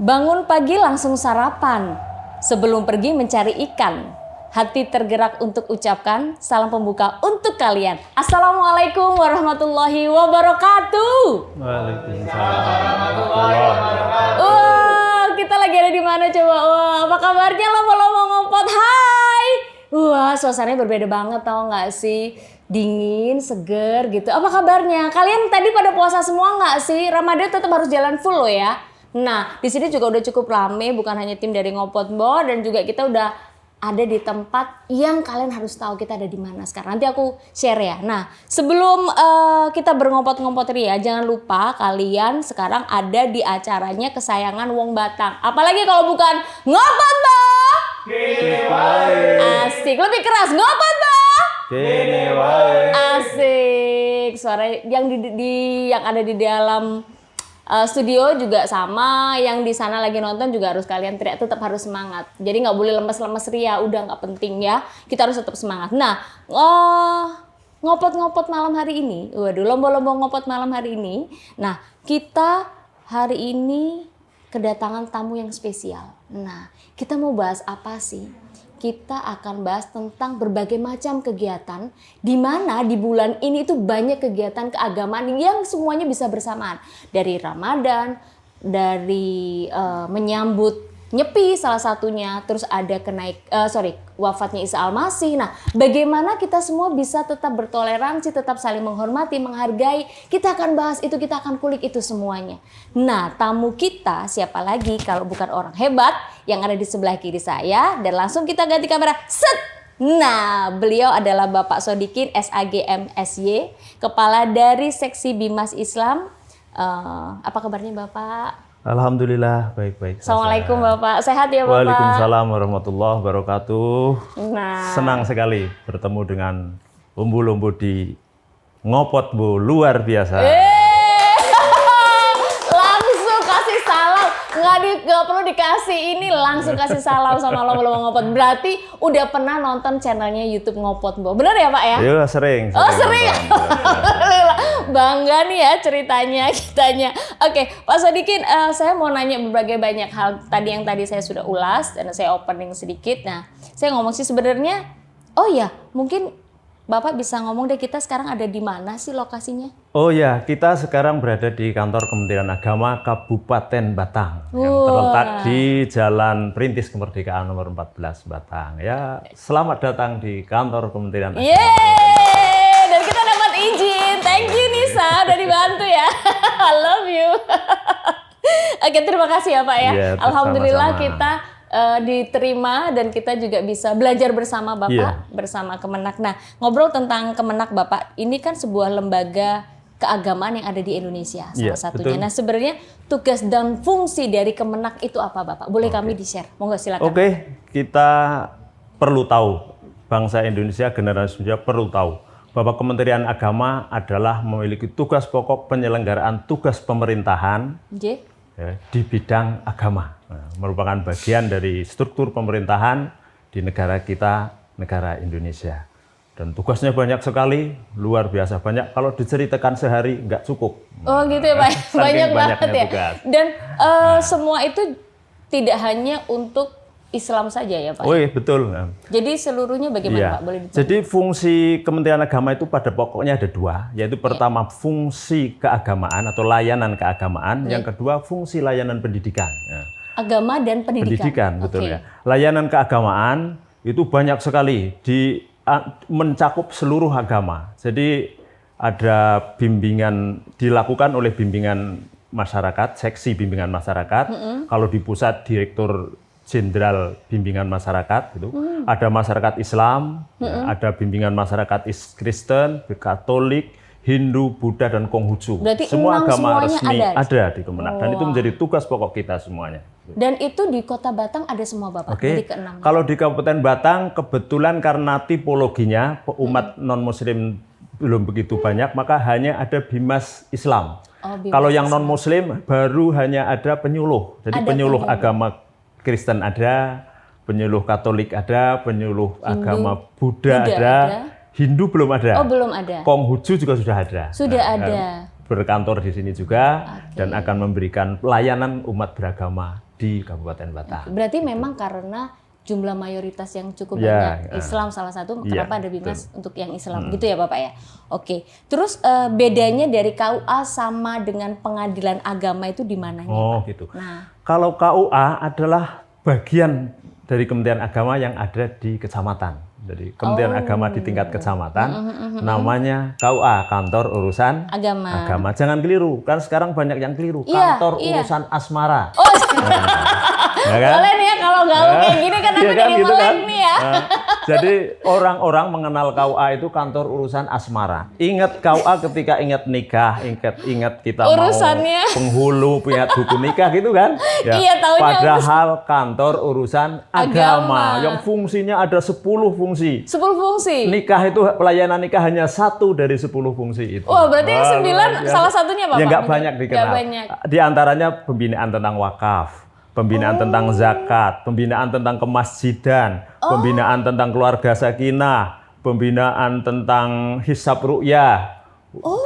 Bangun pagi langsung sarapan. Sebelum pergi mencari ikan. Hati tergerak untuk ucapkan salam pembuka untuk kalian. Assalamualaikum warahmatullahi wabarakatuh. Waalaikumsalam warahmatullahi wabarakatuh. Wah, kita lagi ada di mana coba? Wah, apa kabarnya lama-lama ngopot? Hai. Wah, suasananya berbeda banget tau nggak sih? Dingin, seger gitu. Apa kabarnya? Kalian tadi pada puasa semua nggak sih? Ramadan tetap harus jalan full loh ya. Nah, di sini juga udah cukup rame, bukan hanya tim dari Ngopot Bo, dan juga kita udah ada di tempat yang kalian harus tahu kita ada di mana sekarang. Nanti aku share ya. Nah, sebelum kita berngopot-ngopot ria, jangan lupa kalian sekarang ada di acaranya kesayangan Wong Batang. Apalagi kalau bukan Ngopot Bo. Kene wae. Asik, lebih keras. Ngopot Bo. Kene wae. Asik. Suara yang yang ada di dalam studio juga sama, yang di sana lagi nonton juga harus kalian teriak, tetap harus semangat. Jadi nggak boleh lemes-lemes ria, udah nggak penting ya. Kita harus tetap semangat. Nah, ngopot-ngopot malam hari ini, waduh, lomba-lomba ngopot malam hari ini. Nah, kita hari ini kedatangan tamu yang spesial. Nah, kita mau bahas apa sih? Kita akan bahas tentang berbagai macam kegiatan di mana di bulan ini itu banyak kegiatan keagamaan yang semuanya bisa bersamaan, dari Ramadan, dari menyambut Nyepi salah satunya, terus ada wafatnya Isa Al-Masih. Nah, bagaimana kita semua bisa tetap bertoleransi, tetap saling menghormati, menghargai. Kita akan bahas itu, kita akan kulik itu semuanya. Nah, tamu kita siapa lagi kalau bukan orang hebat yang ada di sebelah kiri saya, dan langsung kita ganti kamera. Set! Nah, beliau adalah Bapak Sodikin SAGM SY, Kepala dari Seksi Bimas Islam. Apa kabarnya Bapak? Alhamdulillah, baik-baik. Assalamualaikum Bapak, sehat ya Bapak? Waalaikumsalam warahmatullahi wabarakatuh. Nah, senang sekali bertemu dengan lumbu-lumbu di Ngopot Bu, luar biasa. Langsung kasih salam, nggak perlu dikasih ini, langsung kasih salam sama lomba-lomba Ngopot. Berarti udah pernah nonton channelnya YouTube Ngopot Bu, bener ya Pak ya? Iya, sering. Oh sering. Bangga nih ya ceritanya kitanya. Oke, Pak Sodikin, saya mau nanya berbagai banyak hal yang tadi saya sudah ulas dan saya opening sedikit. Nah, saya ngomong sih sebenarnya, oh ya, mungkin Bapak bisa ngomong deh, kita sekarang ada di mana sih lokasinya? Oh ya, kita sekarang berada di kantor Kementerian Agama Kabupaten Batang yang terletak di Jalan Perintis Kemerdekaan nomor 14 Batang. Ya, selamat datang di kantor Kementerian Agama. Yeay, dan kita dapat izin. Thank you Nisa, udah dibantu ya. I love you. Oke, terima kasih ya Pak ya. Ya, Alhamdulillah sama-sama. kita diterima dan kita juga bisa belajar bersama Bapak, bersama Kemenak. Nah, ngobrol tentang Kemenak Bapak, ini kan sebuah lembaga keagamaan yang ada di Indonesia salah satunya. Betul. Nah, sebenarnya tugas dan fungsi dari Kemenak itu apa Bapak? Boleh kami di-share? Monggo silakan. Oke, kita perlu tahu, bangsa Indonesia, generasi muda perlu tahu bahwa Kementerian Agama adalah memiliki tugas pokok penyelenggaraan tugas pemerintahan di bidang agama. Nah, merupakan bagian dari struktur pemerintahan di negara kita, negara Indonesia. Dan tugasnya banyak sekali, luar biasa banyak. Kalau diceritakan sehari nggak cukup. Oh gitu ya Pak, banyak banget ya. Tugas. Dan semua itu tidak hanya untuk Islam saja ya Pak? Oh iya, betul. Jadi seluruhnya bagaimana Pak? Boleh dibagi? Jadi fungsi Kementerian Agama itu pada pokoknya ada dua, yaitu pertama fungsi keagamaan atau layanan keagamaan, yang kedua fungsi layanan pendidikan. Agama dan pendidikan. Pendidikan, betul ya. Layanan keagamaan itu banyak sekali, mencakup seluruh agama. Jadi ada bimbingan dilakukan oleh bimbingan masyarakat, seksi bimbingan masyarakat. Kalau di pusat Direktur Jenderal Bimbingan Masyarakat itu ada masyarakat Islam, ada bimbingan masyarakat Kristen, Katolik, Hindu, Buddha, dan Konghucu. Berarti semua agama resmi ada di Kemenak, dan itu menjadi tugas pokok kita semuanya. Dan itu di Kota Batang ada semua Bapak? Dari keenam. Kalau di Kabupaten Batang kebetulan karena tipologinya umat non-Muslim belum begitu banyak, maka hanya ada Bimas Islam. Kalau yang non-Muslim baru hanya ada penyuluh. Jadi penyuluh agama Kristen ada, penyuluh Katolik ada, penyuluh agama Buddha ada, Hindu belum ada. Oh belum ada. Konghucu juga sudah ada. Sudah ada. berkantor di sini juga Oke. dan akan memberikan pelayanan umat beragama di Kabupaten Batang. Berarti memang karena jumlah mayoritas yang cukup Ya, banyak Islam salah satu, iya, kenapa ada Bimas betul. untuk yang Islam gitu ya Bapak ya. Oke, terus bedanya dari KUA sama dengan pengadilan agama itu di mananya? Oh gitu. Nah, Kalau KUA adalah bagian dari Kementerian Agama yang ada di kecamatan. Jadi Kementerian Agama di tingkat kecamatan, namanya KUA, Kantor Urusan agama. Jangan keliru, kan sekarang banyak yang keliru. Iya, Kantor iya. Urusan Asmara. Oh, Ya kan? boleh nih ya kalau gaul kayak gini kan aku Iya kan, jadi gitu melek kan? nih ya. Nah, jadi orang-orang mengenal KUA itu Kantor Urusan Asmara. Ingat KUA ketika ingat nikah, ingat kita Urusannya. mau penghulu, ingat buku nikah gitu kan? Ya. Iya, taunya Padahal Kantor Urusan Agama. Agama yang fungsinya ada 10 fungsi. 10 fungsi. Nikah itu pelayanan nikah hanya 1 dari 10 fungsi itu. Wah, berarti yang 9 luar biasa. salah satunya Bapak? Ya nggak banyak dikenal. Nggak banyak. Di antaranya pembinaan tentang wakaf, pembinaan tentang zakat, pembinaan tentang kemasjidan, pembinaan tentang keluarga sakinah, pembinaan tentang hisab ru'yah.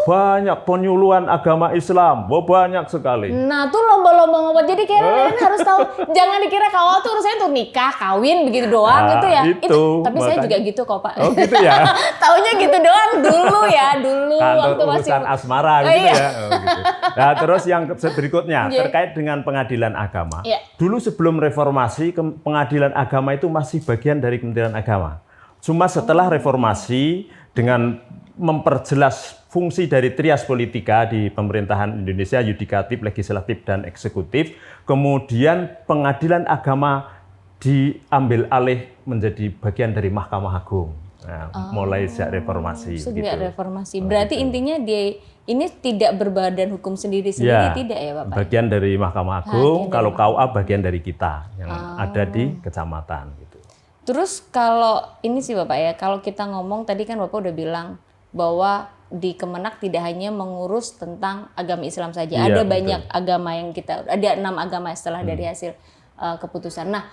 Banyak penyuluhan agama Islam, banyak sekali. Nah, tuh lomba-lomba ngobrol. Jadi kalian harus tahu, jangan dikira KUA tuh urusannya tuh nikah, kawin begitu doang Nah, gitu ya. itu, Tapi saya makanya. juga gitu kok, Pak. Oh gitu ya. Taunya gitu doang dulu ya, dulu Kantor waktu masih urusan asmara Oh, gitu iya. ya. Oh, gitu. Nah, terus yang berikutnya Iya. terkait dengan pengadilan agama. Iya. Dulu sebelum reformasi, pengadilan agama itu masih bagian dari Kementerian Agama. Cuma setelah reformasi dengan memperjelas fungsi dari trias politika di pemerintahan Indonesia, yudikatif, legislatif, dan eksekutif, kemudian pengadilan agama diambil alih menjadi bagian dari Mahkamah Agung. Nah, mulai sejak reformasi. sejak gitu. reformasi. Berarti intinya dia ini tidak berbadan hukum sendiri-sendiri, tidak ya Bapak? Bagian dari Mahkamah Agung, kalau KUA bagian dari kita yang ada di kecamatan. Gitu. Terus kalau ini sih Bapak ya, kalau kita ngomong tadi kan Bapak udah bilang bahwa di Kemenak tidak hanya mengurus tentang agama Islam saja, Iya, ada betul. banyak agama yang ada 6 agama setelah dari hasil keputusan. Nah,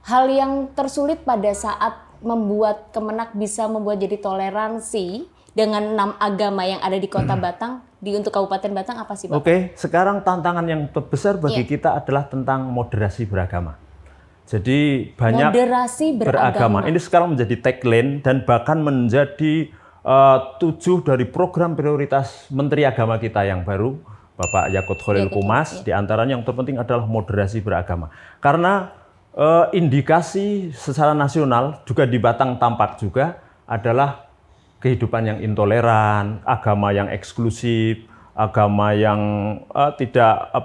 hal yang tersulit pada saat membuat Kemenak bisa membuat jadi toleransi dengan 6 agama yang ada di Kota Batang untuk Kabupaten Batang apa sih Bapak? Oke, sekarang tantangan yang terbesar bagi Iya. kita adalah tentang moderasi beragama. Jadi banyak Moderasi beragama. Ini sekarang menjadi tagline dan bahkan menjadi 7 dari program prioritas Menteri Agama kita yang baru, Bapak Yakut Khalil Qumas. Di antaranya yang terpenting adalah moderasi beragama. Karena indikasi secara nasional juga di Batang tampak juga adalah kehidupan yang intoleran, agama yang eksklusif, agama yang tidak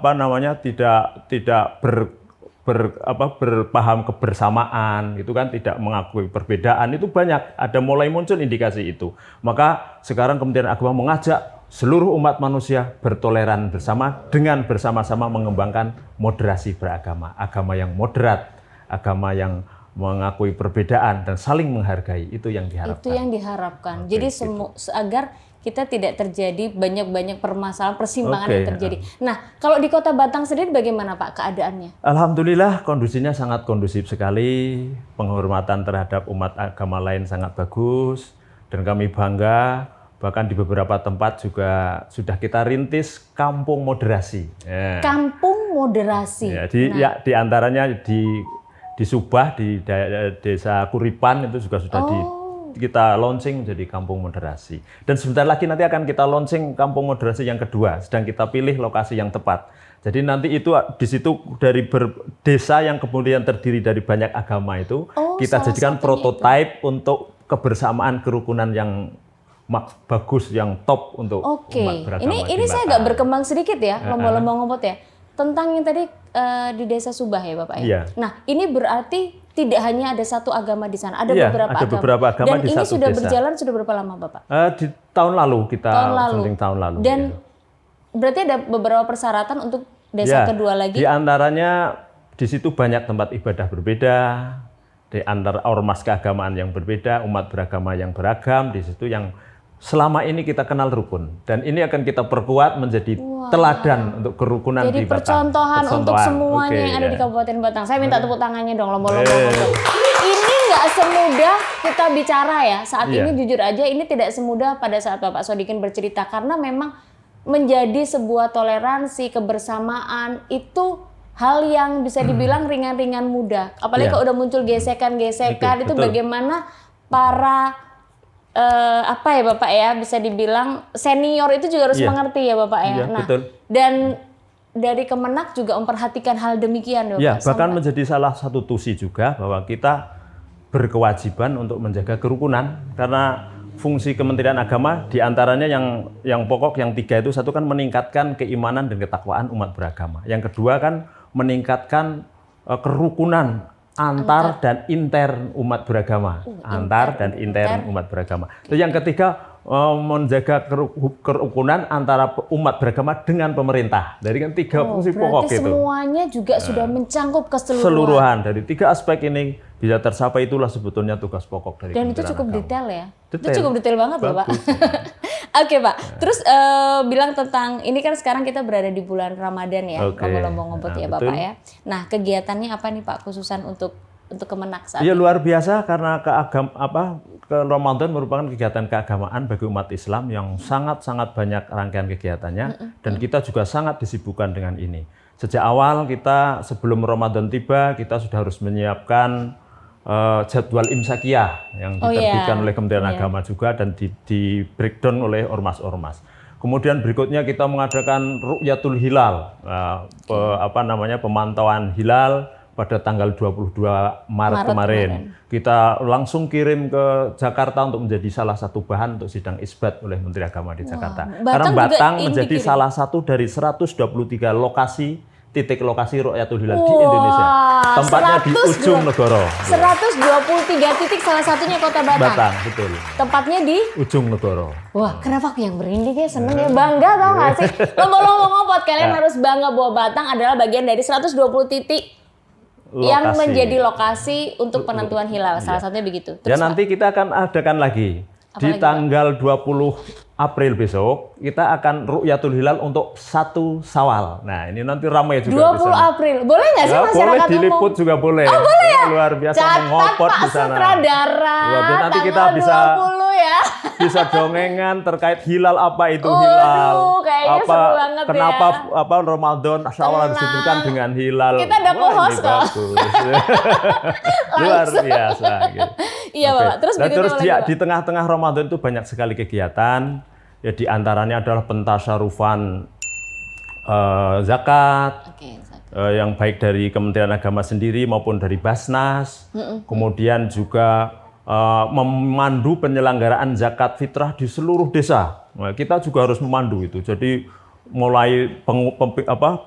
berpaham kebersamaan, itu kan tidak mengakui perbedaan, itu banyak, ada mulai muncul indikasi itu. Maka sekarang Kementerian Agama mengajak seluruh umat manusia bertoleran bersama dengan bersama-sama mengembangkan moderasi beragama, agama yang moderat, agama yang mengakui perbedaan dan saling menghargai, itu yang diharapkan. Itu yang diharapkan. Jadi agar kita tidak terjadi banyak-banyak permasalahan persimpangan yang terjadi. Nah, kalau di Kota Batang sendiri bagaimana Pak keadaannya? Alhamdulillah kondisinya sangat kondusif sekali, penghormatan terhadap umat agama lain sangat bagus, dan kami bangga bahkan di beberapa tempat juga sudah kita rintis kampung moderasi. Ya. Kampung moderasi. Ya, di antaranya di Subah, di desa Kuripan itu juga sudah kita launching menjadi kampung moderasi. Dan sebentar lagi nanti akan kita launching kampung moderasi yang kedua, sedang kita pilih lokasi yang tepat. Jadi nanti itu di situ dari desa yang kemudian terdiri dari banyak agama itu kita jadikan prototipe untuk kebersamaan kerukunan yang bagus, yang top untuk umat beragama. Ini saya agak berkembang sedikit ya, lomba-lomba ngompot ya. Tentang yang tadi di desa Subah ya Bapak ya. Iya. Nah, ini berarti tidak hanya ada satu agama di sana, ada beberapa agama Dan di ini satu sudah desa. berjalan sudah berapa lama Bapak? Di tahun lalu kita launching tahun lalu. Dan berarti ada beberapa persyaratan untuk desa kedua lagi. Di antaranya di situ banyak tempat ibadah berbeda, di antara ormas keagamaan yang berbeda, umat beragama yang beragam, di situ yang selama ini kita kenal rukun, dan ini akan kita perkuat menjadi teladan untuk kerukunan jadi di Batang. percontohan untuk semuanya yang ada di Kabupaten Batang. Saya minta tepuk tangannya dong, lomba-lomba ngompot. Ini nggak semudah kita bicara ya. Saat ini jujur aja ini tidak semudah pada saat Bapak Sodikin bercerita, karena memang menjadi sebuah toleransi, kebersamaan itu hal yang bisa dibilang ringan-ringan mudah. Apalagi kalau udah muncul gesekan-gesekan itu betul. bagaimana para apa ya Bapak ya, bisa dibilang senior itu juga harus mengerti ya Bapak ya. Nah, betul. dan dari Kemenak juga memperhatikan hal demikian Bapak. Ya, bahkan menjadi salah satu tusi juga bahwa kita berkewajiban untuk menjaga kerukunan, karena fungsi Kementerian Agama diantaranya yang pokok yang 3 itu, satu kan meningkatkan keimanan dan ketakwaan umat beragama. Yang kedua kan meningkatkan kerukunan antar dan intern umat beragama. Antar dan intern umat beragama. Dan yang ketiga menjaga kerukunan antara umat beragama dengan pemerintah. Dari kan 3 fungsi pokok berarti itu. semuanya juga sudah mencangkup keseluruhan. Keseluruhan dari 3 aspek ini bisa tercapai, itulah sebetulnya tugas pokok dari Dan itu Kementerian cukup Agama. detail ya. Itu Detail. cukup detail banget loh Pak. Oke Pak, terus bilang tentang, ini kan sekarang kita berada di bulan Ramadan ya, Lomba-lomba ngompot ya betul. Bapak ya. Nah kegiatannya apa nih Pak khususan untuk Kemenak saat Iya, ini? luar biasa, karena Ramadan merupakan kegiatan keagamaan bagi umat Islam yang sangat-sangat banyak rangkaian kegiatannya, dan kita juga sangat disibukkan dengan ini. Sejak awal kita, sebelum Ramadan tiba, kita sudah harus menyiapkan jadwal imsakiyah yang diterbitkan oleh Kementerian Agama juga, dan di breakdown oleh ormas-ormas. Kemudian berikutnya kita mengadakan Ru'yatul Hilal, pemantauan hilal pada tanggal 22 Maret kemarin. Kita langsung kirim ke Jakarta untuk menjadi salah satu bahan untuk sidang isbat oleh Menteri Agama di Jakarta. Karena Batang menjadi salah satu dari 123 titik lokasi Ru'yatul Hilal di Indonesia. Tempatnya di ujung negara. 123 titik, salah satunya Kota Batang. Batang, betul. Tempatnya di ujung negara. Wah, kenapa aku yang merinding ya, seneng ya, bangga tau gak sih? Lomba-lomba ngompot, kalian harus bangga bahwa Batang adalah bagian dari 120 titik yang menjadi lokasi untuk penentuan hilal. Salah satunya begitu. Terus, nanti kita akan adakan lagi. Di tanggal 20 April besok, kita akan Ru'yatul Hilal untuk 1 Syawal. Nah, ini nanti ramai juga 20 April. Boleh nggak sih masyarakat boleh diliput umum? juga boleh. Oh, boleh ya? Luar biasa Catat mengopot Pak di sana. Sutradara. Nanti kita tanggal bisa 20 ya. bisa dongengan terkait hilal, apa itu hilal. Kayaknya seru banget kenapa ya. Ramadan Syawal disebutkan dengan hilal. Kita ada co-host kok. Luar biasa gitu. Iya, Bapak. Terus di tengah-tengah Ramadan itu banyak sekali kegiatan. Ya, di antaranya adalah pentasyarufan zakat. Yang baik dari Kementerian Agama sendiri maupun dari Basnas. Kemudian juga memandu penyelenggaraan zakat fitrah di seluruh desa. Nah, kita juga harus memandu itu. Jadi mulai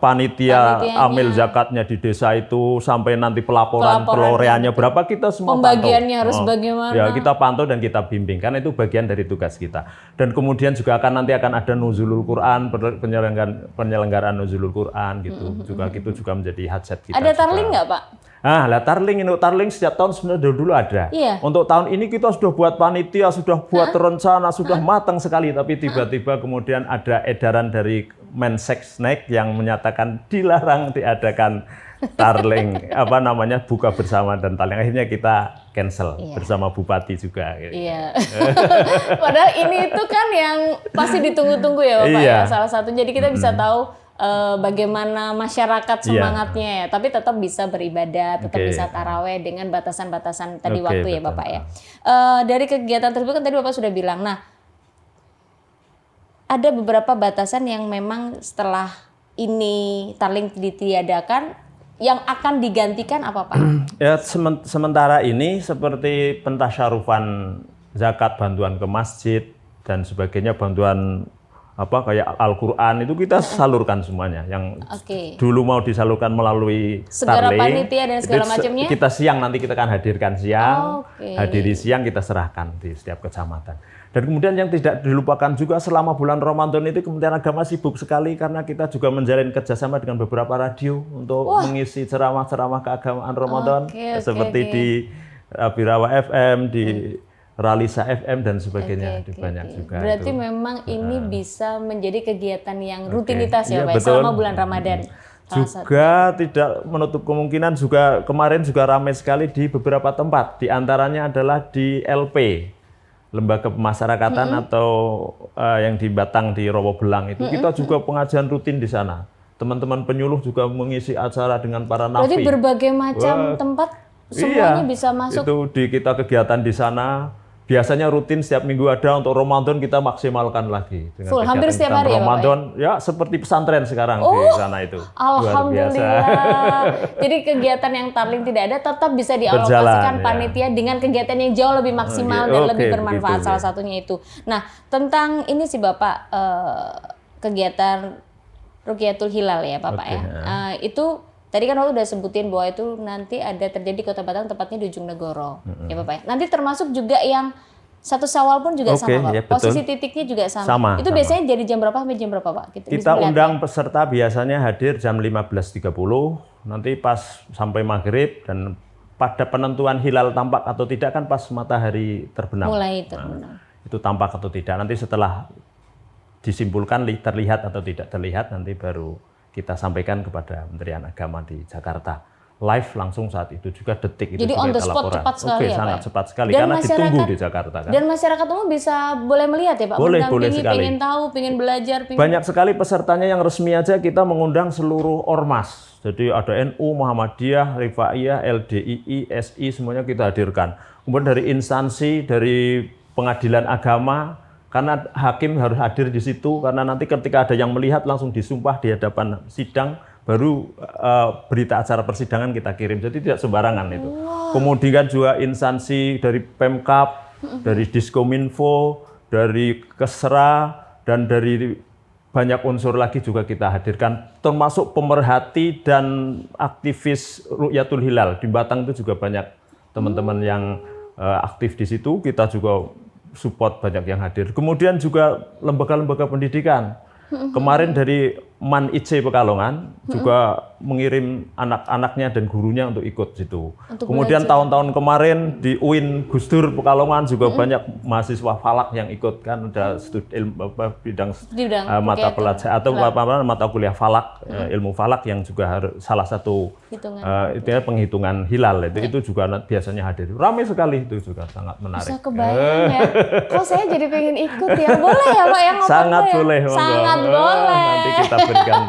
panitia amil zakatnya di desa itu sampai nanti pelaporan peloreannya berapa, kita semua pembagiannya pantau. Harus bagaimana? Ya, kita pantau dan kita bimbing, karena itu bagian dari tugas kita. Dan kemudian juga nanti akan ada nuzulul Quran, penyelenggaraan nuzulul Quran gitu. Itu juga menjadi hajat kita. Ada tarling nggak Pak? Tarling setiap tahun sebenarnya dulu ada. Iya. Untuk tahun ini kita sudah buat panitia, sudah buat rencana, sudah matang sekali. Tapi tiba-tiba kemudian ada edaran dari Mensesnek yang menyatakan dilarang diadakan tarling, buka bersama dan tarling. Akhirnya kita cancel bersama Bupati juga. Iya. Padahal ini itu kan yang pasti ditunggu-tunggu ya Bapak ya, salah satu. Jadi kita bisa tahu bagaimana masyarakat semangatnya ya, tapi tetap bisa beribadah, tetap bisa taraweh dengan batasan-batasan tadi waktu ya Bapak ya. Dari kegiatan tersebut kan tadi Bapak sudah bilang, nah ada beberapa batasan yang memang setelah ini tarling ditiadakan, yang akan digantikan apa Pak? Ya, sementara ini seperti pentasyarufan zakat, bantuan ke masjid dan sebagainya, bantuan kayak Al-Quran itu kita salurkan semuanya. Yang dulu mau disalurkan melalui segala tarling, panitia dan segala macamnya. Kita siang nanti kita akan hadirkan siang, hadiri siang kita serahkan di setiap kecamatan. Dan kemudian yang tidak dilupakan juga selama bulan Ramadan itu Kementerian Agama sibuk sekali, karena kita juga menjalin kerjasama dengan beberapa radio untuk mengisi ceramah-ceramah keagamaan Ramadan, seperti di Birawa FM, di Ralisa FM dan sebagainya, banyak juga. Berarti itu memang ini bisa menjadi kegiatan yang rutinitas ya Pak, selama bulan Ramadan. Juga tidak menutup kemungkinan juga kemarin juga ramai sekali di beberapa tempat. Di antaranya adalah di LP, lembaga pemasyarakatan atau yang di Batang di Rowo Belang itu kita juga pengajian rutin di sana. Teman-teman penyuluh juga mengisi acara dengan para nafi. Berarti berbagai macam tempat semuanya bisa masuk. Itu di kita kegiatan di sana. Biasanya rutin setiap minggu ada, untuk Ramadan kita maksimalkan lagi. Dengan Full, hampir setiap hari Ramadan, ya seperti pesantren sekarang di sana itu. Alhamdulillah. Jadi kegiatan yang tarling tidak ada tetap bisa dialokasikan panitia dengan kegiatan yang jauh lebih maksimal dan lebih bermanfaat, salah satunya itu. Nah, tentang ini sih Bapak, kegiatan Rukyatul Hilal ya Bapak ya. Itu tadi kan waktu udah sebutin bahwa itu nanti ada terjadi di Kota Batang, tepatnya di Ujung Negoro, ya Bapak ya. Nanti termasuk juga yang 1 Syawal pun juga sama Pak. Ya, posisi titiknya juga sama. Itu biasanya jadi jam berapa sampai jam berapa Pak? Kita undang peserta biasanya hadir jam 15.30, nanti pas sampai maghrib, dan pada penentuan hilal tampak atau tidak kan pas matahari terbenam. Mulai terbenam. Itu tampak atau tidak. Nanti setelah disimpulkan terlihat atau tidak terlihat, nanti baru kita sampaikan kepada Kementerian Agama di Jakarta. Live langsung saat itu juga, detik itu. Jadi on the spot cepat sekali ya Pak? Sangat cepat sekali, karena ditunggu di Jakarta kan. Dan masyarakat umum bisa boleh melihat ya Pak? Boleh sekali. Pengen tahu, pengen belajar. Banyak sekali pesertanya yang resmi aja kita mengundang seluruh ormas. Jadi ada NU, Muhammadiyah, Rifaiyah, LDII, SI, semuanya kita hadirkan. Kemudian dari instansi, dari pengadilan agama, karena hakim harus hadir di situ, karena nanti ketika ada yang melihat langsung disumpah di hadapan sidang, baru berita acara persidangan kita kirim. Jadi tidak sembarangan itu. Kemudian juga instansi dari Pemkab, dari Diskominfo, dari Kesra, dan dari banyak unsur lagi juga kita hadirkan, termasuk pemerhati dan aktivis Rukyatul Hilal. Di Batang itu juga banyak teman-teman yang aktif di situ, kita juga support, banyak yang hadir. Kemudian juga lembaga-lembaga pendidikan. Kemarin dari MAN IC Pekalongan juga mengirim anak-anaknya dan gurunya untuk ikut situ. Kemudian tahun-tahun kemarin di UIN Gus Dur Pekalongan juga banyak mahasiswa falak yang ikut, kan ada bidang mata pelajaran atau mata kuliah falak, ilmu falak yang juga harus salah satu itu penghitungan hilal itu juga biasanya hadir. Ramai sekali, itu juga sangat menarik. Bisa kebayang ya. Kok saya jadi pengen ikut ya? Boleh ya Pak yang ngomong? Sangat boleh. Sangat boleh. Nanti kita berikan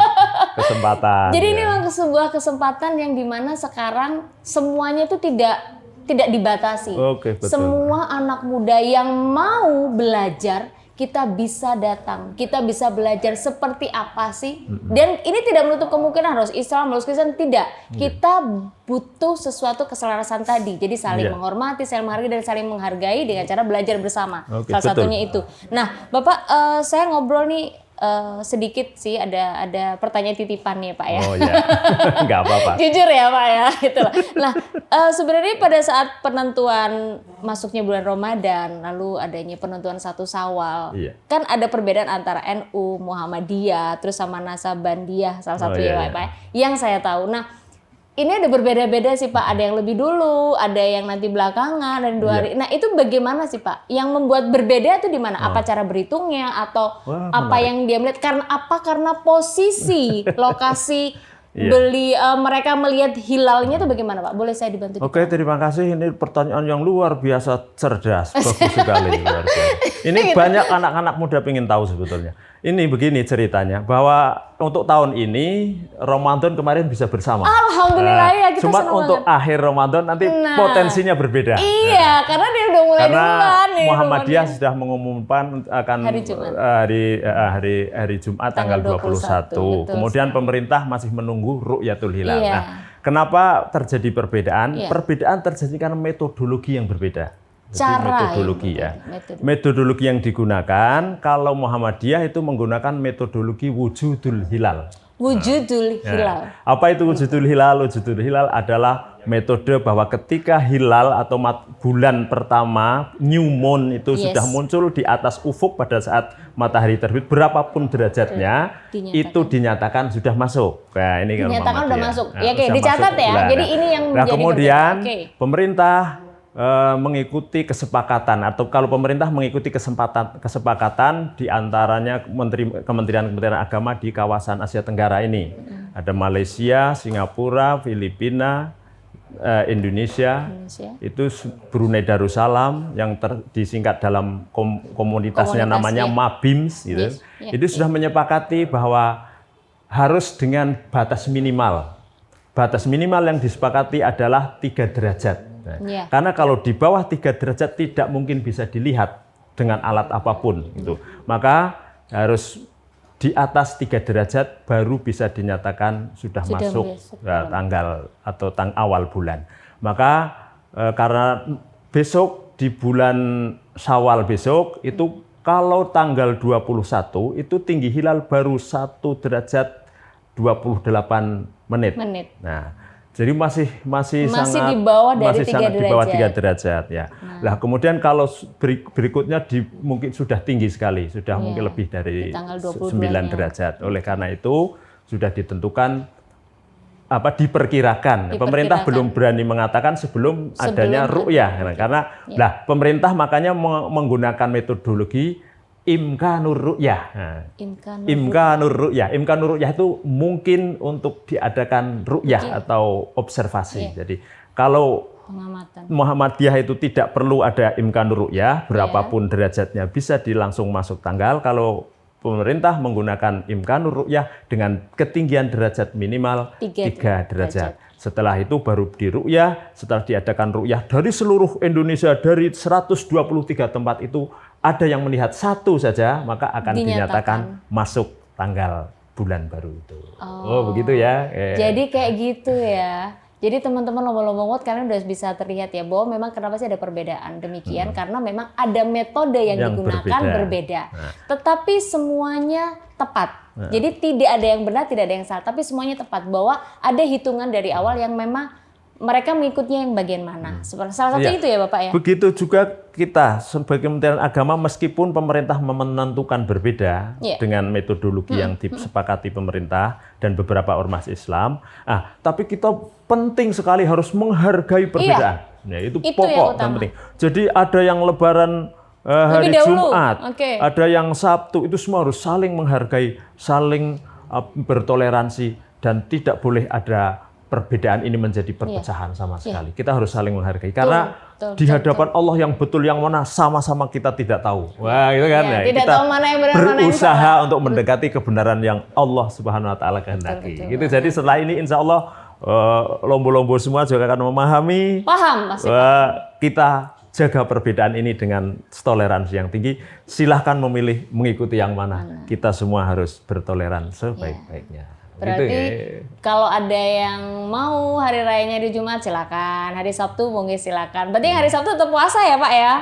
kesempatan. Jadi ini memang sebuah kesempatan yang dimana sekarang semuanya itu tidak dibatasi. Betul. Semua anak muda yang mau belajar, kita bisa datang, kita bisa belajar seperti apa sih. Dan ini tidak menutup kemungkinan harus Islam, harus Kristen, tidak. Kita butuh sesuatu keselarasan tadi. Jadi saling menghormati, saling menghargai, dan saling menghargai dengan cara belajar bersama. Salah satunya itu. Nah, Bapak, saya ngobrol nih sedikit sih, ada pertanyaan titipan nih Pak ya. Oh ya, nggak apa-apa. Jujur ya Pak ya, itulah. Nah, sebenarnya pada saat penentuan masuknya bulan Ramadan, lalu adanya penentuan 1 Syawal, kan ada perbedaan antara NU, Muhammadiyah, terus sama Nasabandiyah, salah satunya Pak, yang saya tahu. Nah, ini ada berbeda-beda sih Pak, ada yang lebih dulu, ada yang nanti belakangan, dan 2 hari. Nah itu bagaimana sih Pak? Yang membuat berbeda itu di mana? Apa cara berhitungnya atau apa yang dia melihat? Karena posisi, lokasi mereka melihat hilalnya itu bagaimana Pak? Boleh saya dibantu? Oke, terima kasih. Ini pertanyaan yang luar biasa cerdas, bagus sekali. Luar biasa. Ini banyak anak-anak muda pengen tahu sebetulnya. Ini begini ceritanya, bahwa untuk tahun ini Ramadan kemarin bisa bersama. Alhamdulillah ya, kita cuma senang untuk banget. akhir Ramadan nanti potensinya berbeda. Iya, karena dia udah mulai duluan nih. Muhammadiyah sudah mengumumkan akan hari Jumat tanggal 21. Kemudian pemerintah masih menunggu Rukyatul Hilal. Nah, kenapa terjadi perbedaan? Perbedaan terjadi karena metodologi yang berbeda. Metodologi yang digunakan, kalau Muhammadiyah itu menggunakan metodologi wujudul hilal. Wujudul hilal. Apa itu wujudul hilal? Wujudul hilal adalah metode bahwa ketika hilal atau bulan pertama, new moon itu sudah muncul di atas ufuk pada saat matahari terbit, berapapun derajatnya, itu dinyatakan sudah masuk. Nah, ini dinyatakan sudah masuk. Ya, oke, dicatat ya. Jadi ini yang menjadi kemudian pemerintah mengikuti kesepakatan, atau kalau pemerintah mengikuti kesepakatan di antaranya kementerian-kementerian agama di kawasan Asia Tenggara ini. Ada Malaysia, Singapura, Filipina, Indonesia, itu Brunei Darussalam yang disingkat dalam komunitasnya namanya Mabims gitu. Itu sudah menyepakati bahwa harus dengan batas minimal. Batas minimal yang disepakati adalah 3 derajat. Nah, karena kalau di bawah 3 derajat tidak mungkin bisa dilihat dengan alat apapun gitu. Maka harus di atas 3 derajat baru bisa dinyatakan sudah masuk tanggal atau awal bulan. Maka karena besok di bulan Syawal besok itu kalau tanggal 21 itu tinggi hilal baru 1 derajat 28 menit. Nah, jadi masih sangat di bawah dari di bawah 3 derajat ya. Nah, kemudian kalau berikutnya mungkin sudah tinggi sekali, sudah mungkin lebih dari 9 derajat. Oleh karena itu sudah ditentukan diperkirakan. Pemerintah belum berani mengatakan sebelum adanya ru'yah. Karena pemerintah makanya menggunakan metodologi imkanur ru'yah. Imkanur ru'yah. Imkanur ru'yah itu mungkin untuk diadakan ru'yah atau observasi. Jadi kalau Muhammadiyah itu tidak perlu ada imkanur ru'yah, berapapun derajatnya bisa langsung masuk tanggal. Kalau pemerintah menggunakan imkanur ru'yah dengan ketinggian derajat minimal 3 derajat. Setelah itu baru di ru'yah, setelah diadakan ru'yah dari seluruh Indonesia, dari 123 tempat itu, ada yang melihat 1 saja, maka akan dinyatakan masuk tanggal bulan baru itu. Oh begitu ya. Jadi kayak gitu ya. Jadi teman-teman lomba-lomba ngot kalian udah bisa terlihat ya bahwa memang kenapa sih ada perbedaan demikian karena memang ada metode yang digunakan berbeda. Tetapi semuanya tepat. Jadi tidak ada yang benar, tidak ada yang salah, tapi semuanya tepat bahwa ada hitungan dari awal yang memang mereka mengikutnya yang bagian mana. Salah satu itu ya Bapak ya. Begitu juga kita sebagai Kementerian Agama meskipun pemerintah menentukan berbeda dengan metodologi yang disepakati pemerintah dan beberapa ormas Islam, tapi kita penting sekali harus menghargai perbedaan. Itu pokok dan penting. Jadi ada yang Lebaran hari Jumat, ada yang Sabtu, itu semua harus saling menghargai, saling bertoleransi dan tidak boleh ada perbedaan ini menjadi perpecahan sama sekali. Kita harus saling menghargai karena di hadapan Allah yang betul yang mana sama-sama kita tidak tahu. Wah, gitu kan ya. Tidak Kita tahu mana yang benar, berusaha untuk mendekati kebenaran yang Allah Subhanahu wa taala kehendaki. Gitu. Jadi setelah ini insya Allah lombo-lombo semua juga akan memahami kita jaga perbedaan ini dengan toleransi yang tinggi. Silahkan memilih mengikuti yang mana. Kita semua harus bertoleran sebaik-baiknya. Berarti gitu, kalau ada yang mau hari rayanya di Jumat silakan, hari Sabtu mungkin silakan. Berarti hari Sabtu tetap puasa ya Pak ya?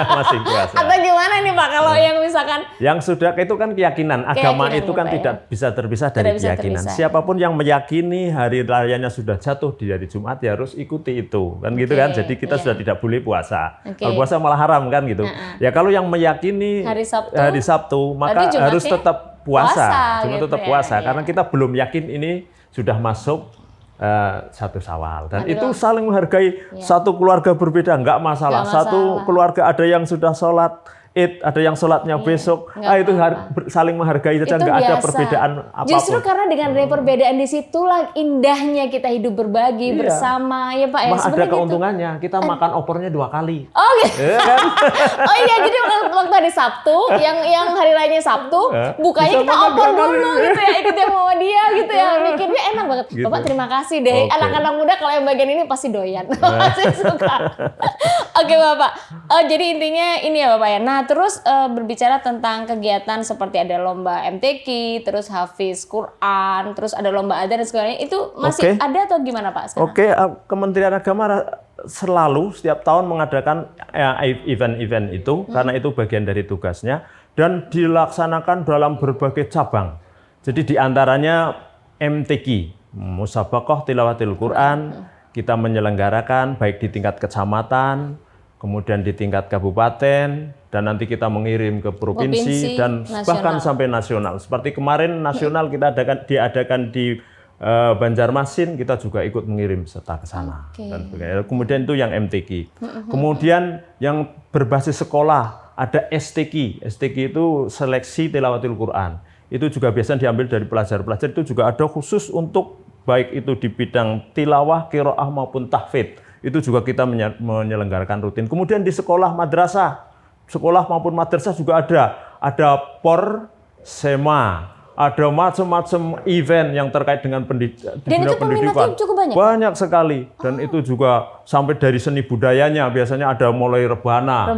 Masih puasa. Atau gimana nih Pak kalau yang misalkan? Yang sudah itu kan keyakinan. Agama itu kan tidak bisa terpisah dari keyakinan. Siapapun yang meyakini hari rayanya sudah jatuh di hari Jumat ya harus ikuti itu. Kan gitu kan. Jadi kita sudah tidak boleh puasa. Kalau puasa malah haram kan gitu. Ya kalau yang meyakini hari Sabtu maka harus tetap puasa, cuma tetap puasa karena kita belum yakin ini sudah masuk 1 Syawal dan itu saling menghargai. Satu keluarga berbeda nggak masalah. Satu keluarga ada yang sudah sholat Id, ada yang sholatnya besok, itu saling menghargai saja, nggak ada perbedaan apapun. Justru karena dengan ada perbedaan disitulah indahnya kita hidup berbagi bersama ya Pak ya. Ada keuntungannya, kita makan opornya 2 kali. Oh gitu. Kan? Oh iya, jadi waktu hari Sabtu, yang hari rayanya Sabtu, bukanya kita opor dulu gitu ya, ikut yang mau dia gitu ya, mikirnya enak banget. Gitu. Bapak terima kasih deh, anak-anak muda kalau yang bagian ini pasti doyan, pasti suka. Oke Bapak, jadi intinya ini ya Bapak ya. Nah terus berbicara tentang kegiatan seperti ada lomba MTQ, terus hafiz Quran, terus ada lomba adzan dan sebagainya, itu masih ada atau gimana Pak sekarang? Kementerian Agama selalu setiap tahun mengadakan event-event itu karena itu bagian dari tugasnya dan dilaksanakan dalam berbagai cabang. Jadi diantaranya MTQ, Musabaqah Tilawatil Quran, kita menyelenggarakan baik di tingkat kecamatan, kemudian di tingkat kabupaten, dan nanti kita mengirim ke provinsi dan bahkan sampai nasional. Seperti kemarin nasional kita diadakan di Banjarmasin, kita juga ikut mengirim serta ke sana. Dan kemudian itu yang MTQ. Kemudian yang berbasis sekolah ada STQ. STQ itu seleksi tilawatil Quran. Itu juga biasanya diambil dari pelajar-pelajar, itu juga ada khusus untuk baik itu di bidang tilawah, qiraah maupun tahfidz. Itu juga kita menyelenggarakan rutin. Kemudian di sekolah maupun madrasah juga ada porsema, ada macam-macam event yang terkait dengan pendidikan. Dan itu peminatnya cukup banyak? Banyak sekali. Dan itu juga sampai dari seni budayanya, biasanya ada mulai rebana,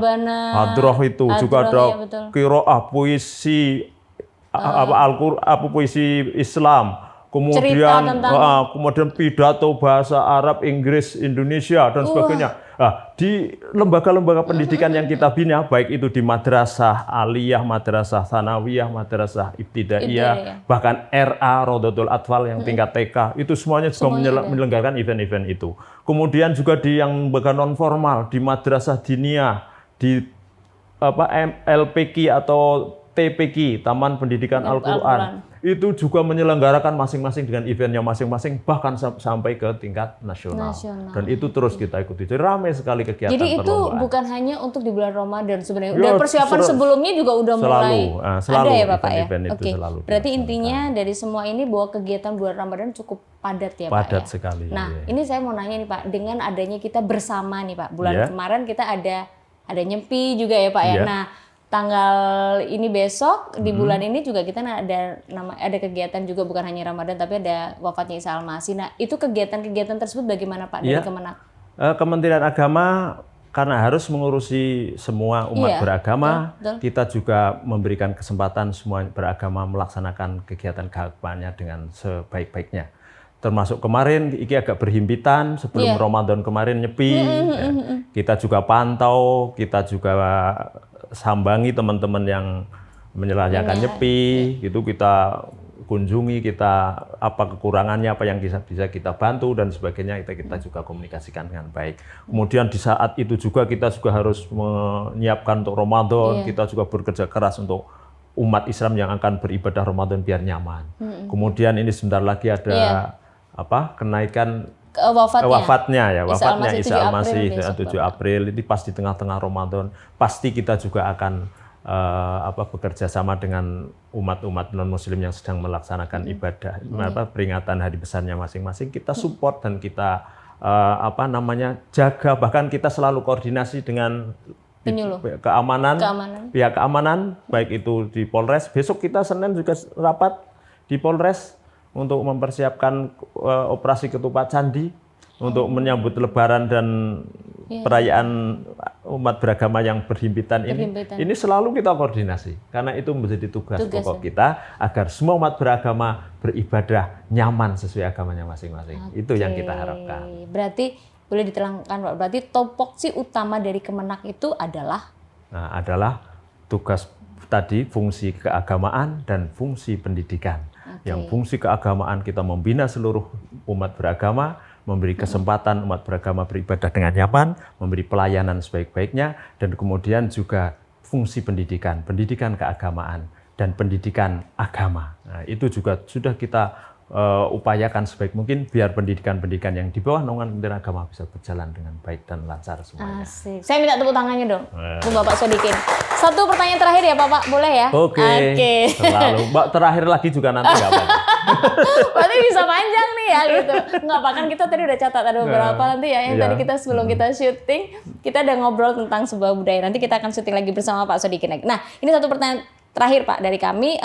hadroh itu, juga ada ya, qiraah, puisi, puisi Islam. Kemudian pidato bahasa Arab, Inggris, Indonesia dan sebagainya. Nah, di lembaga-lembaga pendidikan yang kita bina, baik itu di madrasah aliyah, madrasah sanawiyah, madrasah ibtidaiyah, bahkan RA Rodotul Atfal yang tingkat TK, itu semuanya juga menyelenggarakan event-event itu. Kemudian juga di yang lembaga non formal, di madrasah diniyah, di LPQ atau TPQ, Taman Pendidikan Al-Quran. Itu juga menyelenggarakan masing-masing dengan eventnya masing-masing, bahkan sampai ke tingkat nasional. Dan itu terus kita ikuti. Jadi ramai sekali kegiatan perlombaan. Jadi itu bukan hanya untuk di bulan Ramadan sebenarnya. Dan persiapan sebelumnya juga udah mulai ada ya Bapak ya? Oke. Berarti intinya dari semua ini bahwa kegiatan bulan Ramadan cukup padat ya Pak ya? Padat sekali. Nah ini saya mau nanya nih Pak, dengan adanya kita bersama nih Pak, bulan kemarin kita ada nyepi juga ya Pak ya? Nah tanggal ini besok di bulan ini juga kita ada kegiatan juga, bukan hanya Ramadan tapi ada wafatnya Isa Al-Masih. Nah, itu kegiatan-kegiatan tersebut bagaimana Pak dari Kemenak? Kementerian Agama karena harus mengurusi semua umat beragama, kita juga memberikan kesempatan semua beragama melaksanakan kegiatan keagamaannya dengan sebaik-baiknya. Termasuk kemarin ini agak berhimpitan sebelum Ramadan kemarin nyepi. Kita juga pantau, kita juga sambangi teman-teman yang menyelesaikan nyepi, gitu kita kunjungi, kita apa kekurangannya, apa yang bisa kita bantu dan sebagainya, kita juga komunikasikan dengan baik. Kemudian di saat itu juga kita juga harus menyiapkan untuk Ramadan, kita juga bekerja keras untuk umat Islam yang akan beribadah Ramadan biar nyaman. Kemudian ini sebentar lagi ada kenaikan wafatnya Isa Al-Masih 7 April. Ini pas di tengah-tengah Ramadan, pasti kita juga akan bekerja sama dengan umat-umat non-muslim yang sedang melaksanakan ibadah, peringatan hari besarnya masing-masing. Kita support dan kita jaga, bahkan kita selalu koordinasi dengan pihak keamanan, baik itu di Polres. Besok kita Senin juga rapat di Polres untuk mempersiapkan operasi ketupat candi untuk menyambut Lebaran dan perayaan umat beragama yang berhimpitan ini. Ini selalu kita koordinasi karena itu menjadi tugas pokok kita agar semua umat beragama beribadah nyaman sesuai agamanya masing-masing. Itu yang kita harapkan. Berarti boleh diterangkan Pak, berarti topoksi utama dari Kemenak itu adalah tugas tadi, fungsi keagamaan dan fungsi pendidikan. Yang fungsi keagamaan kita membina seluruh umat beragama, memberi kesempatan umat beragama beribadah dengan nyaman, memberi pelayanan sebaik-baiknya, dan kemudian juga fungsi pendidikan keagamaan dan pendidikan agama. Nah, itu juga sudah kita upayakan sebaik mungkin biar pendidikan-pendidikan yang di bawah naungan Kementerian Agama bisa berjalan dengan baik dan lancar semuanya. Asik. Saya minta tepuk tangannya dong, Bapak Sodikin. Satu pertanyaan terakhir ya Bapak, boleh ya? Oke. Selalu. Mbak terakhir lagi juga nanti nggak apa-apa. Berarti bisa panjang nih ya gitu. Nggak apa, kan kita tadi udah catat ada beberapa nanti ya yang tadi kita sebelum kita syuting kita udah ngobrol tentang sebuah budaya. Nanti kita akan syuting lagi bersama Pak Sodikin lagi. Nah ini satu pertanyaan terakhir Pak dari kami,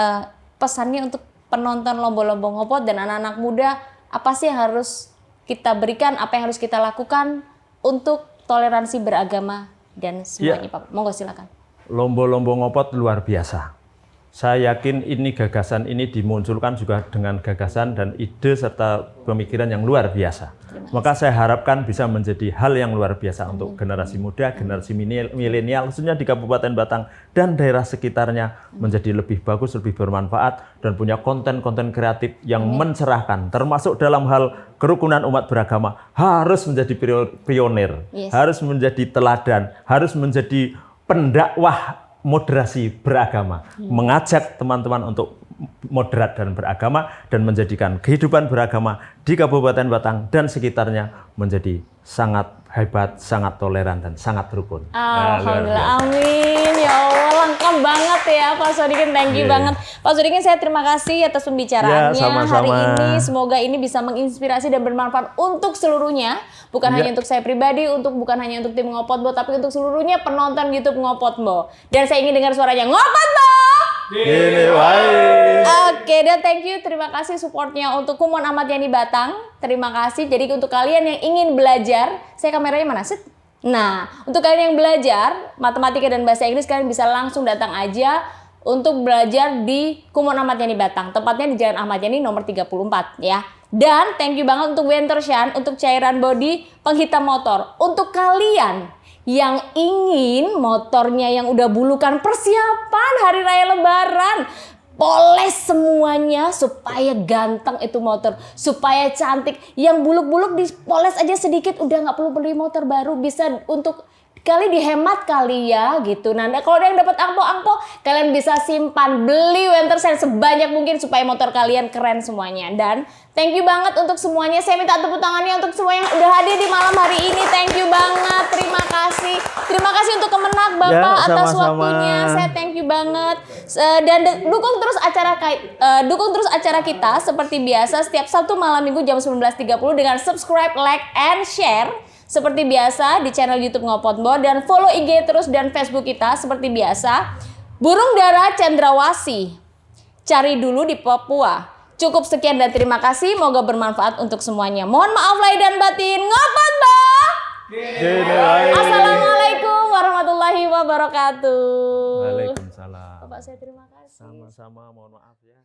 pesannya untuk penonton Lombo-Lombo Ngopot dan anak-anak muda, apa sih yang harus kita berikan, apa yang harus kita lakukan untuk toleransi beragama dan semuanya Pak? Monggo silakan. Lombo-Lombo Ngopot luar biasa. Saya yakin ini gagasan ini dimunculkan juga dengan gagasan dan ide serta pemikiran yang luar biasa. Maka saya harapkan bisa menjadi hal yang luar biasa untuk generasi muda, generasi milenial, khususnya di Kabupaten Batang dan daerah sekitarnya menjadi lebih bagus, lebih bermanfaat, dan punya konten-konten kreatif yang mencerahkan, termasuk dalam hal kerukunan umat beragama, harus menjadi pionir, harus menjadi teladan, harus menjadi pendakwah moderasi beragama, mengajak teman-teman untuk moderat dan beragama dan menjadikan kehidupan beragama di Kabupaten Batang dan sekitarnya menjadi sangat hebat, sangat toleran, dan sangat rukun. Alhamdulillah, amin. Ya Allah, lengkap banget ya Pak Sodikin, thank you banget. Pak Sodikin, saya terima kasih atas pembicaraannya hari ini. Semoga ini bisa menginspirasi dan bermanfaat untuk seluruhnya. Bukan hanya untuk saya pribadi, bukan hanya untuk tim Ngopotbo, tapi untuk seluruhnya penonton YouTube Ngopotbo. Dan saya ingin dengar suaranya Ngopotbo! Gini wae. Oke, dan thank you, terima kasih supportnya untuk Kumon Ahmad Yani Batang. Terima kasih. Jadi untuk kalian yang ingin belajar, saya kameranya mana sih? Nah, untuk kalian yang belajar matematika dan bahasa Inggris, kalian bisa langsung datang aja untuk belajar di Kumon Ahmad Yani Batang. Tempatnya di Jalan Ahmad Yani nomor 34 ya. Dan thank you banget untuk Wentershan untuk cairan body penghitam motor. Untuk kalian yang ingin motornya yang udah bulukan, persiapan hari raya Lebaran, poles semuanya supaya ganteng itu motor, supaya cantik. Yang buluk-buluk dipoles aja sedikit, udah nggak perlu beli motor baru, bisa untuk kali dihemat kali ya gitu. Nah, kalau ada yang dapat angpo-angpo, kalian bisa simpan, beli Wentershan sebanyak mungkin supaya motor kalian keren semuanya. Dan thank you banget untuk semuanya. Saya minta tepuk tangannya untuk semua yang udah hadir di malam hari ini. Thank you banget. Terima kasih. Terima kasih untuk Kemenak Bapak atas waktunya. Saya thank you banget. Dan dukung terus acara kita seperti biasa setiap Sabtu malam Minggu jam 19.30 dengan subscribe, like, and share. Seperti biasa di channel YouTube Ngopotbo, dan follow IG terus dan Facebook kita seperti biasa. Burung dara cendrawasih, cari dulu di Papua. Cukup sekian dan terima kasih. Moga bermanfaat untuk semuanya. Mohon maaf lahir dan batin. Ngopotbo. Assalamualaikum warahmatullahi wabarakatuh. Waalaikumsalam. Bapak saya terima kasih. Sama-sama, mohon maaf ya.